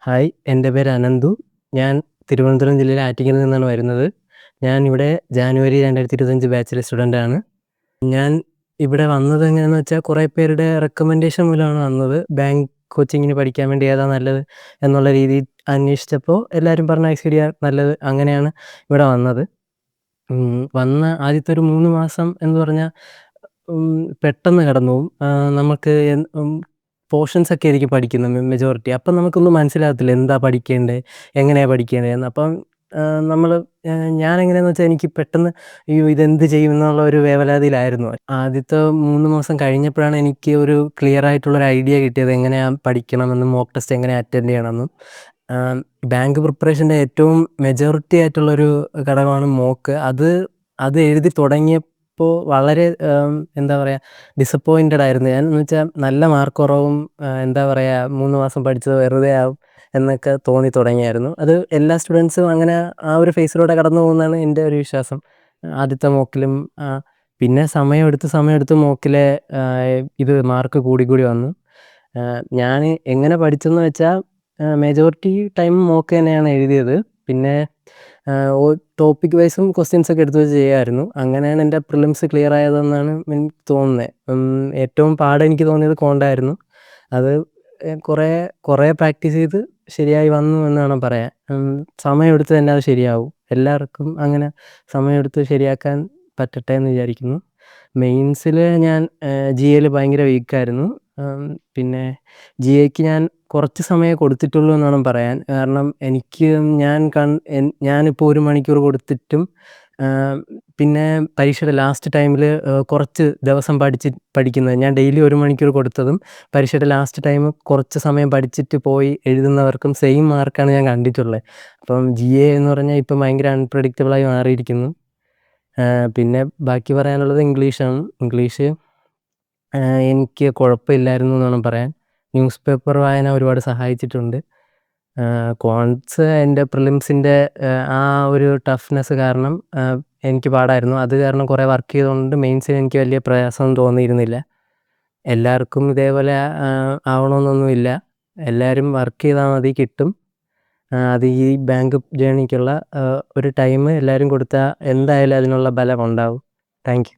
Hi, എൻ്റെ പേര് അനന്തു. ഞാൻ തിരുവനന്തപുരം ജില്ലയിലെ ആറ്റിങ്ങൽ നിന്നാണ് വരുന്നത്. ഞാൻ ഇവിടെ ജാനുവരി 2025 ബാച്ചിലെ സ്റ്റുഡൻ്റാണ്. ഞാൻ ഇവിടെ വന്നത് എങ്ങനെയാണെന്ന് വെച്ചാൽ കുറേ പേരുടെ റെക്കമെൻഡേഷൻ മൂലമാണ് വന്നത്. ബാങ്ക് കോച്ചിങ്ങിന് പഠിക്കാൻ വേണ്ടി ഏതാ നല്ലത് എന്നുള്ള രീതിയിൽ അന്വേഷിച്ചപ്പോൾ എല്ലാവരും പറഞ്ഞ ഐസിഡിയാണ് നല്ലത്. അങ്ങനെയാണ് ഇവിടെ വന്നത്. വന്ന ആദ്യത്തെ ഒരു 3 മാസം എന്ന് പറഞ്ഞാൽ പെട്ടെന്ന് കടന്നു പോകും. നമുക്ക് പോർഷൻസൊക്കെ ആയിരിക്കും പഠിക്കുന്നത് മെജോറിറ്റി. അപ്പം നമുക്കൊന്നും മനസ്സിലാകത്തില്ല എന്താ പഠിക്കേണ്ടത്, എങ്ങനെയാ പഠിക്കേണ്ടതെന്ന്. അപ്പം നമ്മള് ഞാനെങ്ങനെയാന്ന് വെച്ചാൽ എനിക്ക് പെട്ടെന്ന് അയ്യോ ഇതെന്ത് ചെയ്യും എന്നുള്ള ഒരു വേവലാതിയിലായിരുന്നു. ആദ്യത്തെ 3 മാസം കഴിഞ്ഞപ്പോഴാണ് എനിക്ക് ഒരു ക്ലിയർ ആയിട്ടുള്ളൊരു ഐഡിയ കിട്ടിയത് എങ്ങനെയാ പഠിക്കണമെന്നും മോക്ക് ടെസ്റ്റ് എങ്ങനെ അറ്റൻഡ് ചെയ്യണമെന്നും. ബാങ്ക് പ്രിപ്പറേഷൻ്റെ ഏറ്റവും മെജോറിറ്റി ആയിട്ടുള്ളൊരു ഘടകമാണ് മോക്ക്. അത് എഴുതി തുടങ്ങിയപ്പോൾ വളരെ എന്താ പറയുക ഡിസപ്പോയിൻറ്റഡ് ആയിരുന്നു ഞാൻ. എന്ന് വെച്ചാൽ നല്ല മാർക്ക് കുറവും എന്താ പറയുക 3 മാസം പഠിച്ചത് വെറുതെ ആവും എന്നൊക്കെ തോന്നി തുടങ്ങിയായിരുന്നു. അത് എല്ലാ സ്റ്റുഡൻസും അങ്ങനെ ആ ഒരു ഫേസിലൂടെ കടന്നു പോകുമെന്നാണ് എൻ്റെ ഒരു വിശ്വാസം. ആദ്യത്തെ മോക്കിലും പിന്നെ സമയമെടുത്ത് മോക്കിലെ ഇത് മാർക്ക് കൂടി വന്നു. ഞാൻ എങ്ങനെ പഠിച്ചെന്ന് വെച്ചാൽ മെജോറിറ്റി ടൈം മോക്ക് തന്നെയാണ് എഴുതിയത്. പിന്നെ ടോപ്പിക് വൈസും ക്വസ്റ്റ്യൻസൊക്കെ എടുത്ത് വെച്ച് ചെയ്യുമായിരുന്നു. അങ്ങനെയാണ് എൻ്റെ പ്രിലിംസ് ക്ലിയർ ആയതെന്നാണ് എനിക്ക് തോന്നുന്നത്. ഏറ്റവും പാടെനിക്ക് തോന്നിയത് കോണ്ടായിരുന്നു. അത് കുറേ പ്രാക്ടീസ് ചെയ്ത് ശരിയായി വന്നു എന്ന് വേണം പറയാൻ. സമയമെടുത്ത് തന്നെ അത് ശരിയാവും. എല്ലാവർക്കും അങ്ങനെ സമയമെടുത്ത് ശരിയാക്കാൻ പറ്റട്ടെ എന്ന് വിചാരിക്കുന്നു. മെയിൻസിൽ ഞാൻ GAയിൽ ഭയങ്കര വീക്കായിരുന്നു. പിന്നെ GAക്ക് ഞാൻ കുറച്ച് സമയമേ കൊടുത്തിട്ടുള്ളൂ എന്ന് വേണം പറയാൻ. കാരണം എനിക്ക് ഞാനിപ്പോൾ 1 മണിക്കൂർ കൊടുത്തിട്ടും പിന്നെ പരീക്ഷയുടെ ലാസ്റ്റ് ടൈമിൽ കുറച്ച് ദിവസം പഠിക്കുന്നത് ഞാൻ ഡെയിലി 1 മണിക്കൂർ കൊടുത്തതും പരീക്ഷയുടെ ലാസ്റ്റ് ടൈം കുറച്ച് സമയം പഠിച്ചിട്ട് പോയി എഴുതുന്നവർക്കും സെയിം മാർക്കാണ് ഞാൻ കണ്ടിട്ടുള്ളത്. അപ്പം GA എന്ന് പറഞ്ഞാൽ ഇപ്പം ഭയങ്കര അൺപ്രഡിക്റ്റബിളായി മാറിയിരിക്കുന്നു. പിന്നെ ബാക്കി പറയാനുള്ളത് ഇംഗ്ലീഷാണ്. ഇംഗ്ലീഷ് എനിക്ക് കുഴപ്പമില്ലായിരുന്നു എന്ന് വേണം പറയാൻ. ന്യൂസ് പേപ്പർ വായന ഒരുപാട് സഹായിച്ചിട്ടുണ്ട്. കോൺസ് എൻ്റെ പ്രിലിംസിൻ്റെ ആ ഒരു ടഫ്നെസ് കാരണം എനിക്ക് പാടായിരുന്നു. അത് കാരണം കുറേ വർക്ക് ചെയ്തതുകൊണ്ട് മെയിൻസിന് എനിക്ക് വലിയ പ്രയാസമൊന്നും തോന്നിയിരുന്നില്ല. എല്ലാവർക്കും ഇതേപോലെ ആവണമെന്നൊന്നുമില്ല. എല്ലാവരും വർക്ക് ചെയ്താൽ മതി, കിട്ടും. അത് ഈ ബാങ്ക് ജേണിക്കുള്ള ഒരു ടൈം എല്ലാവരും കൊടുത്താൽ എന്തായാലും അതിനുള്ള ബലം ഉണ്ടാവും. Thank you.